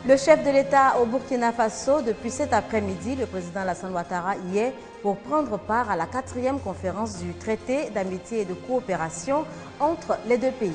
Le chef de l'État au Burkina Faso, depuis cet après-midi, le président Alassane Ouattara y est pour prendre part à la 4e conférence du traité d'amitié et de coopération entre les deux pays.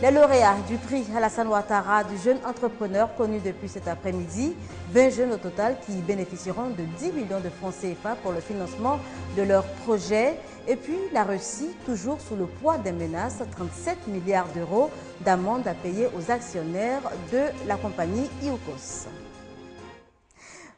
Les lauréats du prix Alassane Ouattara du jeune entrepreneur connu depuis cet après-midi, 20 jeunes au total qui bénéficieront de 10 millions de francs CFA pour le financement de leurs projets. Et puis la Russie, toujours sous le poids des menaces, 37 milliards d'euros d'amende à payer aux actionnaires de la compagnie Iukos.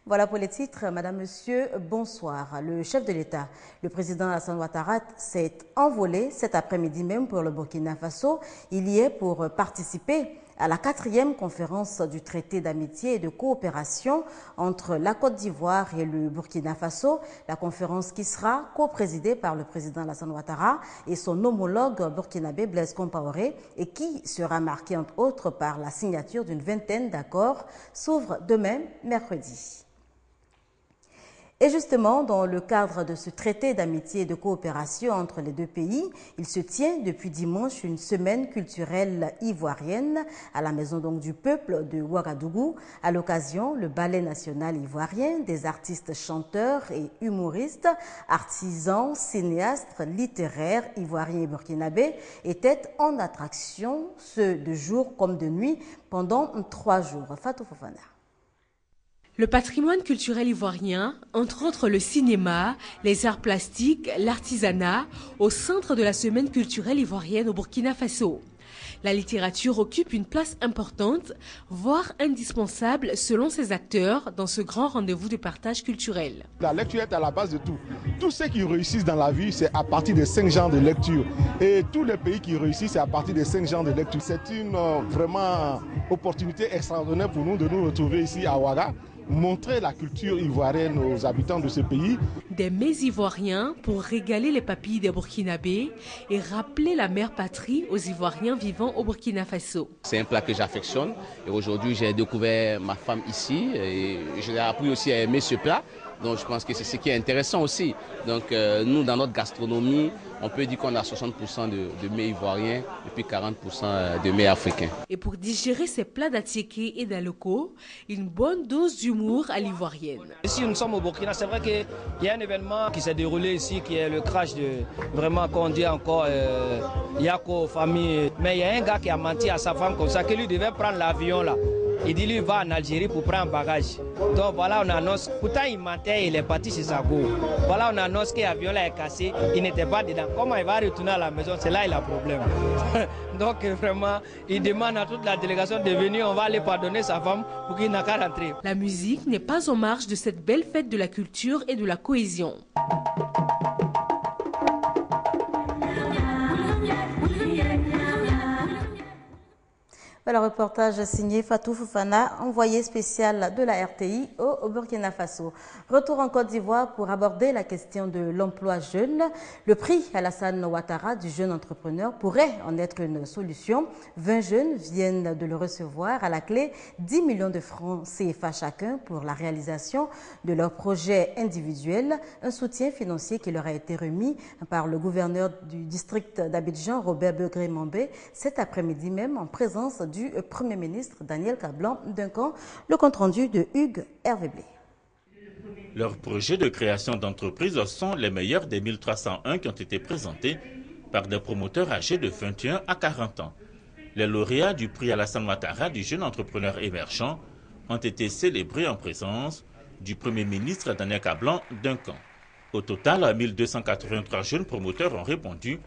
Voilà pour les titres. Madame, Monsieur, bonsoir. Le chef de l'État, le président Alassane Ouattara, s'est envolé cet après-midi même pour le Burkina Faso. Il y est pour participer à la 4e conférence du traité d'amitié et de coopération entre la Côte d'Ivoire et le Burkina Faso. La conférence qui sera co-présidée par le président Alassane Ouattara et son homologue burkinabé Blaise Compaoré et qui sera marquée entre autres par la signature d'une vingtaine d'accords, s'ouvre demain, mercredi. Et justement, dans le cadre de ce traité d'amitié et de coopération entre les deux pays, il se tient depuis dimanche une semaine culturelle ivoirienne à la Maison donc du Peuple de Ouagadougou. À l'occasion, le Ballet national ivoirien, des artistes chanteurs et humoristes, artisans, cinéastes, littéraires, ivoiriens et burkinabés étaient en attraction, ce de jour comme de nuit, pendant 3 jours. Fatou Fofana. Le patrimoine culturel ivoirien, entre autres le cinéma, les arts plastiques, l'artisanat, au centre de la semaine culturelle ivoirienne au Burkina Faso. La littérature occupe une place importante, voire indispensable selon ses acteurs dans ce grand rendez-vous de partage culturel. La lecture est à la base de tout. Tous ceux qui réussissent dans la vie, c'est à partir des 5 genres de lecture. Et tous les pays qui réussissent, c'est à partir des 5 genres de lecture. C'est une vraiment opportunité extraordinaire pour nous de nous retrouver ici à Ouaga, montrer la culture ivoirienne aux habitants de ce pays. Des mets ivoiriens pour régaler les papilles des Burkinabés et rappeler la mère patrie aux Ivoiriens vivant au Burkina Faso. C'est un plat que j'affectionne et aujourd'hui j'ai découvert ma femme ici et je l'ai appris aussi à aimer ce plat. Donc je pense que c'est ce qui est intéressant aussi. Donc nous dans notre gastronomie, on peut dire qu'on a 60% de mets ivoiriens et puis 40% de mets africains. Et pour digérer ces plats d'attiéké et d'aloko, une bonne dose d'humour à l'ivoirienne. Ici nous sommes au Burkina, c'est vrai qu'il y a un événement qui s'est déroulé ici qui est le crash de, vraiment qu'on dit encore, Yako, famille. Mais il y a un gars qui a menti à sa femme comme ça, que lui devait prendre l'avion là. Il dit lui il va en Algérie pour prendre un bagage. Donc voilà on annonce, pourtant il mentait, il est parti chez sa go. Voilà on annonce que l'avion là est cassé, il n'était pas dedans. Comment il va retourner à la maison, c'est là il a problème. Donc vraiment, il demande à toute la délégation de venir, on va aller pardonner sa femme pour qu'il n'a qu'à rentrer. La musique n'est pas en marge de cette belle fête de la culture et de la cohésion. Le reportage signé Fatou Fofana, envoyé spécial de la RTI au Burkina Faso. Retour en Côte d'Ivoire pour aborder la question de l'emploi jeune. Le prix Alassane Ouattara du jeune entrepreneur pourrait en être une solution. 20 jeunes viennent de le recevoir. À la clé, 10 millions de francs CFA chacun pour la réalisation de leurs projets individuels. Un soutien financier qui leur a été remis par le gouverneur du district d'Abidjan, Robert Begré-Mambé, cet après-midi même en présence du Premier ministre Daniel Kablan-Duncan. Le compte-rendu de Hugues Hervé-Blé. Leurs projets de création d'entreprises sont les meilleurs des 1301 qui ont été présentés par des promoteurs âgés de 21 à 40 ans. Les lauréats du prix Alassane Ouattara du jeune entrepreneur émergent ont été célébrés en présence du Premier ministre Daniel Kablan-Duncan. Au total, 1283 jeunes promoteurs ont répondu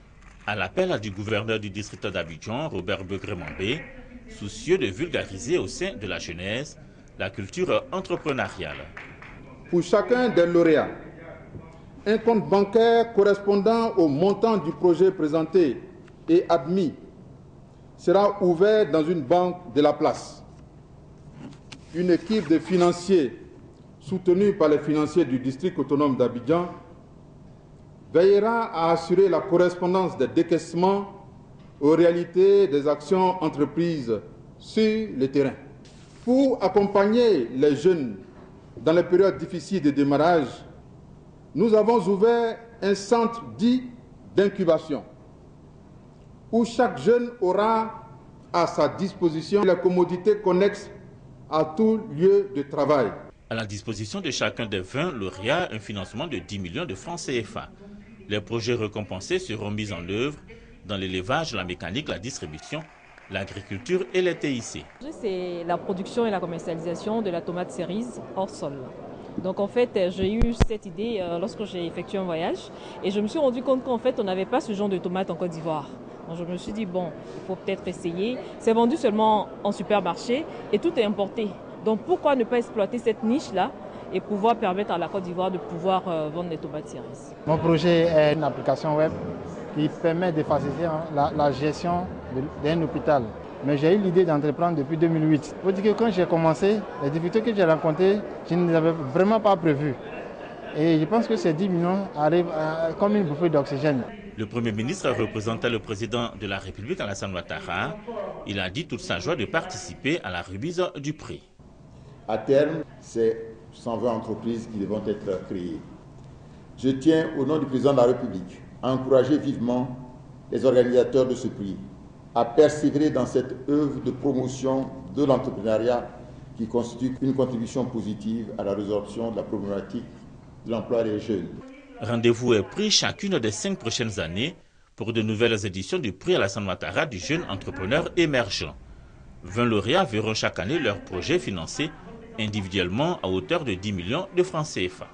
à l'appel du gouverneur du district d'Abidjan, Robert Begré-Mambé, soucieux de vulgariser au sein de la jeunesse la culture entrepreneuriale. Pour chacun des lauréats, un compte bancaire correspondant au montant du projet présenté et admis sera ouvert dans une banque de la place. Une équipe de financiers soutenue par les financiers du district autonome d'Abidjan veillera à assurer la correspondance des décaissements aux réalités des actions entreprises sur le terrain. Pour accompagner les jeunes dans les périodes difficiles de démarrage, nous avons ouvert un centre dit d'incubation où chaque jeune aura à sa disposition les commodités connexes à tout lieu de travail. À la disposition de chacun des 20 lauréats, un financement de 10 millions de francs CFA. Les projets récompensés seront mis en œuvre dans l'élevage, la mécanique, la distribution, l'agriculture et les TIC. C'est la production et la commercialisation de la tomate cerise hors sol. Donc en fait, j'ai eu cette idée lorsque j'ai effectué un voyage et je me suis rendu compte qu'en fait, on n'avait pas ce genre de tomate en Côte d'Ivoire. Donc je me suis dit, bon, il faut peut-être essayer. C'est vendu seulement en supermarché et tout est importé. Donc pourquoi ne pas exploiter cette niche-là et pouvoir permettre à la Côte d'Ivoire de pouvoir vendre des tomates cerises. Mon projet est une application web qui permet de faciliter la gestion d'un hôpital. Mais j'ai eu l'idée d'entreprendre depuis 2008. Il faut dire que quand j'ai commencé, les difficultés que j'ai rencontrées, je ne les avais vraiment pas prévues. Et je pense que ces 10 millions arrivent comme une bouffée d'oxygène. Le Premier ministre a représenté le président de la République, Alassane Ouattara. Il a dit toute sa joie de participer à la remise du prix. À terme, c'est 120 entreprises qui devront être créées. Je tiens, au nom du président de la République, à encourager vivement les organisateurs de ce prix à persévérer dans cette œuvre de promotion de l'entrepreneuriat qui constitue une contribution positive à la résolution de la problématique de l'emploi des jeunes. Rendez-vous est pris chacune des 5 prochaines années pour de nouvelles éditions du prix Alassane Ouattara du jeune entrepreneur émergent. 20 lauréats verront chaque année leurs projets financés individuellement à hauteur de 10 millions de francs CFA.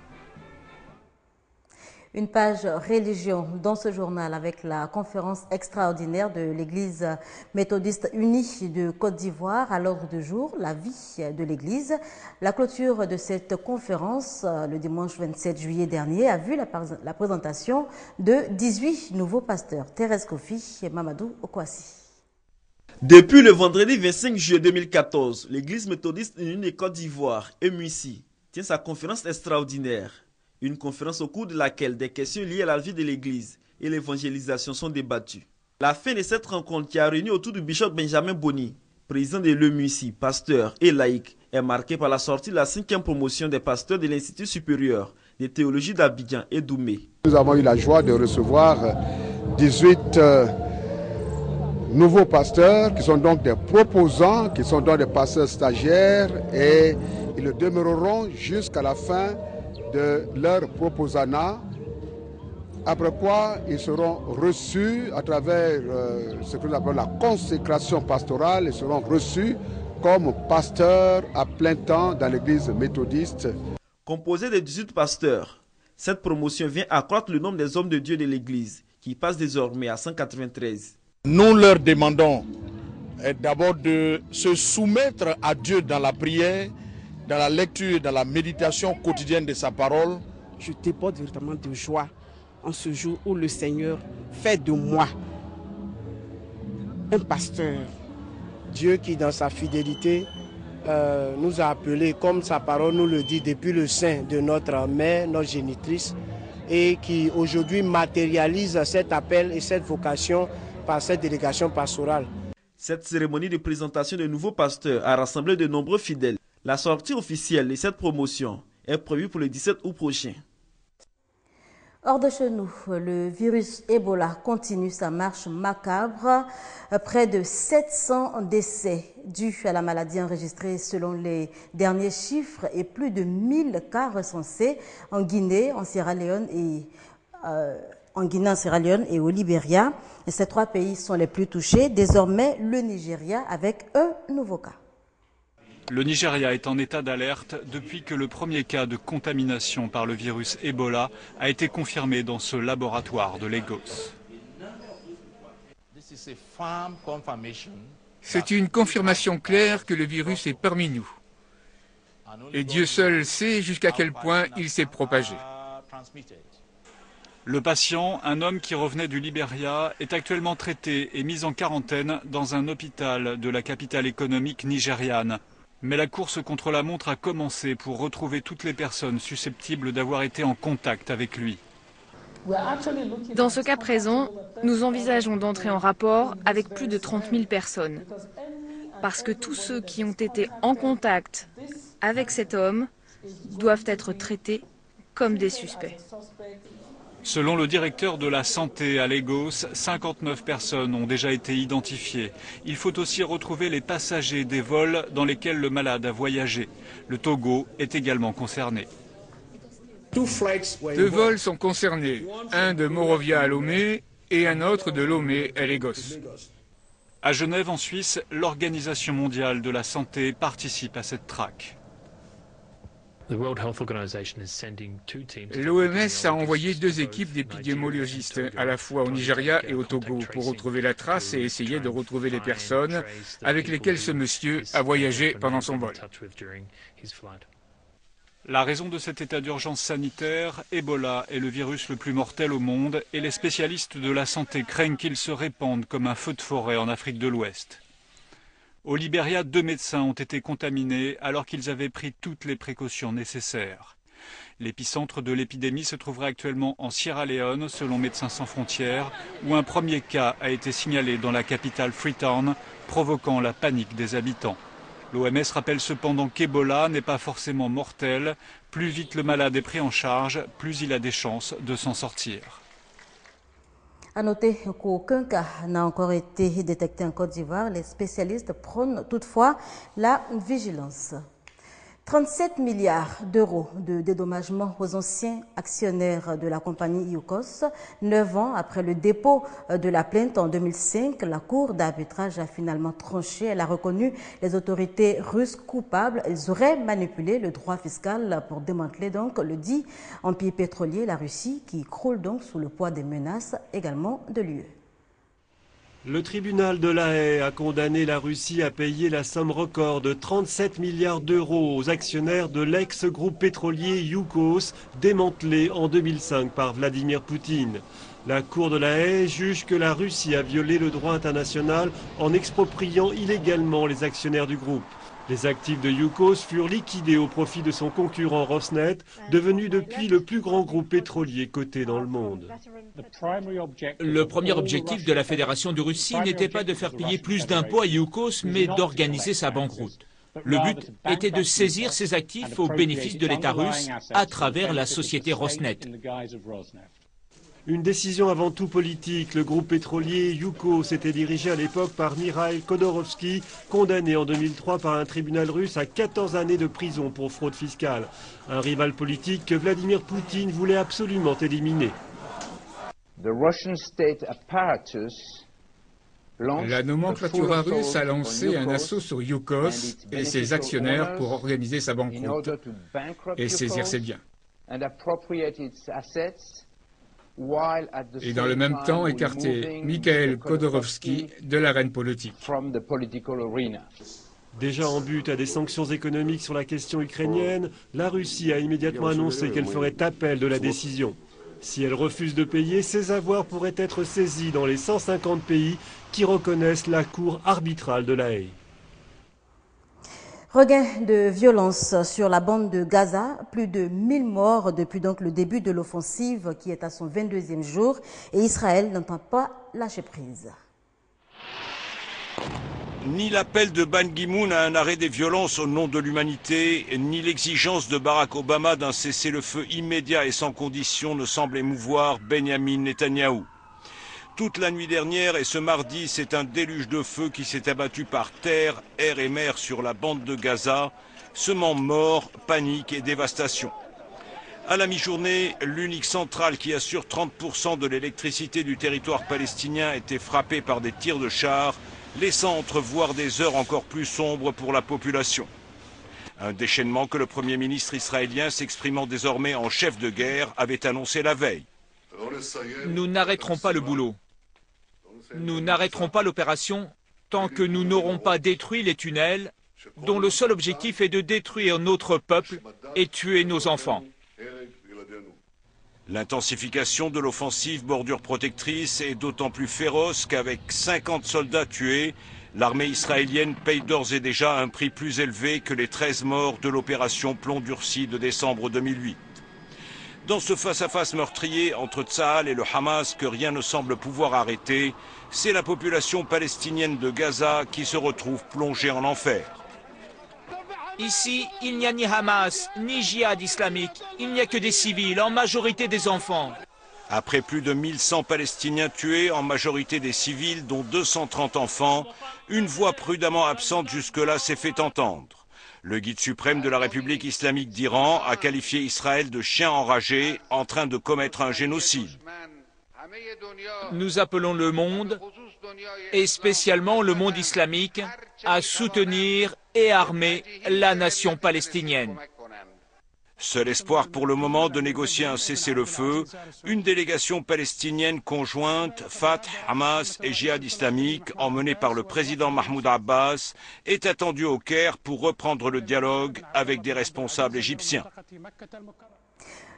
Une page religion dans ce journal avec la conférence extraordinaire de l'Église méthodiste unie de Côte d'Ivoire à l'ordre du jour, la vie de l'Église. La clôture de cette conférence le dimanche 27 juillet dernier a vu la présentation de 18 nouveaux pasteurs. Thérèse Kofi et Mamadou Okwasi. Depuis le vendredi 25 juillet 2014, l'Église méthodiste unie de Côte d'Ivoire, EMUICI, tient sa conférence extraordinaire. Une conférence au cours de laquelle des questions liées à la vie de l'Église et l'évangélisation sont débattues. La fin de cette rencontre qui a réuni autour du bishop Benjamin Boni, président de l'EMUICI, pasteur et laïc, est marquée par la sortie de la 5e promotion des pasteurs de l'Institut supérieur de théologie d'Abidjan et Doumé. Nous avons eu la joie de recevoir 18 nouveaux pasteurs qui sont donc des proposants, qui sont donc des pasteurs stagiaires et ils le demeureront jusqu'à la fin de leur proposana, après quoi ils seront reçus à travers ce que nous appelons la consécration pastorale, ils seront reçus comme pasteurs à plein temps dans l'église méthodiste. Composée de 18 pasteurs, cette promotion vient accroître le nombre des hommes de Dieu de l'église, qui passe désormais à 193. Nous leur demandons d'abord de se soumettre à Dieu dans la prière, dans la lecture, dans la méditation quotidienne de sa parole. Je déborde véritablement de joie en ce jour où le Seigneur fait de moi un pasteur. Dieu qui dans sa fidélité nous a appelés, comme sa parole nous le dit, depuis le sein de notre mère, notre génitrice, et qui aujourd'hui matérialise cet appel et cette vocation par cette délégation pastorale. Cette cérémonie de présentation de nouveaux pasteurs a rassemblé de nombreux fidèles. La sortie officielle de cette promotion est prévue pour le 17 août prochain. Hors de chez nous, le virus Ebola continue sa marche macabre. Près de 700 décès dus à la maladie enregistrés selon les derniers chiffres et plus de 1000 cas recensés en Guinée, en Sierra Leone et au Libéria. Et ces 3 pays sont les plus touchés. Désormais, le Nigeria avec un nouveau cas. Le Nigeria est en état d'alerte depuis que le premier cas de contamination par le virus Ebola a été confirmé dans ce laboratoire de Lagos. C'est une confirmation claire que le virus est parmi nous. Et Dieu seul sait jusqu'à quel point il s'est propagé. Le patient, un homme qui revenait du Libéria, est actuellement traité et mis en quarantaine dans un hôpital de la capitale économique nigériane. Mais la course contre la montre a commencé pour retrouver toutes les personnes susceptibles d'avoir été en contact avec lui. Dans ce cas présent, nous envisageons d'entrer en rapport avec plus de 30 000 personnes. Parce que tous ceux qui ont été en contact avec cet homme doivent être traités comme des suspects. Selon le directeur de la santé à Lagos, 59 personnes ont déjà été identifiées. Il faut aussi retrouver les passagers des vols dans lesquels le malade a voyagé. Le Togo est également concerné. 2 vols sont concernés, un de Monrovia à Lomé et un autre de Lomé à Lagos. À Genève, en Suisse, l'Organisation mondiale de la santé participe à cette traque. L'OMS a envoyé 2 équipes d'épidémiologistes, à la fois au Nigeria et au Togo, pour retrouver la trace et essayer de retrouver les personnes avec lesquelles ce monsieur a voyagé pendant son vol. La raison de cet état d'urgence sanitaire, Ebola est le virus le plus mortel au monde et les spécialistes de la santé craignent qu'il se répande comme un feu de forêt en Afrique de l'Ouest. Au Libéria, 2 médecins ont été contaminés alors qu'ils avaient pris toutes les précautions nécessaires. L'épicentre de l'épidémie se trouverait actuellement en Sierra Leone, selon Médecins sans frontières, où un premier cas a été signalé dans la capitale Freetown, provoquant la panique des habitants. L'OMS rappelle cependant qu'Ebola n'est pas forcément mortel. Plus vite le malade est pris en charge, plus il a des chances de s'en sortir. À noter qu'aucun cas n'a encore été détecté en Côte d'Ivoire. Les spécialistes prônent toutefois la vigilance. 37 milliards d'euros de dédommagement aux anciens actionnaires de la compagnie Yukos. 9 ans après le dépôt de la plainte en 2005, la Cour d'arbitrage a finalement tranché. Elle a reconnu les autorités russes coupables. Elles auraient manipulé le droit fiscal pour démanteler donc le dit empire pétrolier, la Russie, qui croule donc sous le poids des menaces également de l'UE. Le tribunal de La Haye a condamné la Russie à payer la somme record de 37 milliards d'euros aux actionnaires de l'ex-groupe pétrolier Yukos, démantelé en 2005 par Vladimir Poutine. La Cour de La Haye juge que la Russie a violé le droit international en expropriant illégalement les actionnaires du groupe. Les actifs de Yukos furent liquidés au profit de son concurrent Rosneft, devenu depuis le plus grand groupe pétrolier coté dans le monde. Le premier objectif de la Fédération de Russie n'était pas de faire payer plus d'impôts à Yukos, mais d'organiser sa banqueroute. Le but était de saisir ses actifs au bénéfice de l'État russe à travers la société Rosneft. Une décision avant tout politique. Le groupe pétrolier Yukos était dirigé à l'époque par Mikhail Khodorkovsky, condamné en 2003 par un tribunal russe à 14 années de prison pour fraude fiscale. Un rival politique que Vladimir Poutine voulait absolument éliminer. La nomenclature russe a lancé un assaut sur Yukos et ses actionnaires pour organiser sa banqueroute et saisir ses biens. Et dans le même temps écarter Mikhail Khodorkovsky de l'arène politique. Déjà en but à des sanctions économiques sur la question ukrainienne, la Russie a immédiatement annoncé qu'elle ferait appel de la décision. Si elle refuse de payer, ses avoirs pourraient être saisis dans les 150 pays qui reconnaissent la Cour arbitrale de La Haye. Regain de violence sur la bande de Gaza, plus de 1000 morts depuis donc le début de l'offensive qui est à son 22e jour et Israël n'entend pas lâcher prise. Ni l'appel de Ban Ki-moon à un arrêt des violences au nom de l'humanité, ni l'exigence de Barack Obama d'un cessez-le-feu immédiat et sans condition ne semblent émouvoir Benyamin Netanyahou. Toute la nuit dernière et ce mardi, c'est un déluge de feu qui s'est abattu par terre, air et mer sur la bande de Gaza, semant mort, panique et dévastation. À la mi-journée, l'unique centrale qui assure 30% de l'électricité du territoire palestinien était frappée par des tirs de chars, laissant entrevoir des heures encore plus sombres pour la population. Un déchaînement que le Premier ministre israélien, s'exprimant désormais en chef de guerre, avait annoncé la veille. Nous n'arrêterons pas le boulot. Nous n'arrêterons pas l'opération tant que nous n'aurons pas détruit les tunnels dont le seul objectif est de détruire notre peuple et tuer nos enfants. L'intensification de l'offensive bordure protectrice est d'autant plus féroce qu'avec 50 soldats tués, l'armée israélienne paye d'ores et déjà un prix plus élevé que les 13 morts de l'opération Plomb durci de décembre 2008. Dans ce face-à-face meurtrier entre Tsahal et le Hamas que rien ne semble pouvoir arrêter, c'est la population palestinienne de Gaza qui se retrouve plongée en enfer. Ici, il n'y a ni Hamas, ni djihad islamique. Il n'y a que des civils, en majorité des enfants. Après plus de 1100 Palestiniens tués, en majorité des civils, dont 230 enfants, une voix prudemment absente jusque-là s'est fait entendre. Le guide suprême de la République islamique d'Iran a qualifié Israël de chien enragé en train de commettre un génocide. Nous appelons le monde, et spécialement le monde islamique, à soutenir et armer la nation palestinienne. Seul espoir pour le moment de négocier un cessez-le-feu, une délégation palestinienne conjointe, Fatah, Hamas et Djihad islamique, emmenée par le président Mahmoud Abbas, est attendue au Caire pour reprendre le dialogue avec des responsables égyptiens.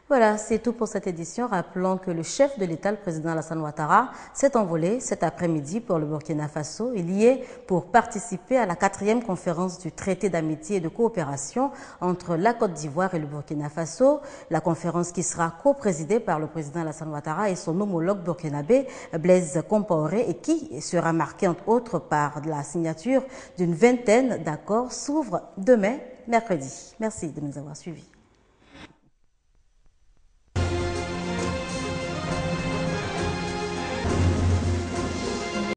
Voilà, c'est tout pour cette édition. Rappelons que le chef de l'État, le président Alassane Ouattara, s'est envolé cet après-midi pour le Burkina Faso. Il y est pour participer à la 4e conférence du traité d'amitié et de coopération entre la Côte d'Ivoire et le Burkina Faso. La conférence qui sera co-présidée par le président Alassane Ouattara et son homologue burkinabé Blaise Compaoré et qui sera marquée entre autres par la signature d'une vingtaine d'accords s'ouvre demain, mercredi. Merci de nous avoir suivis.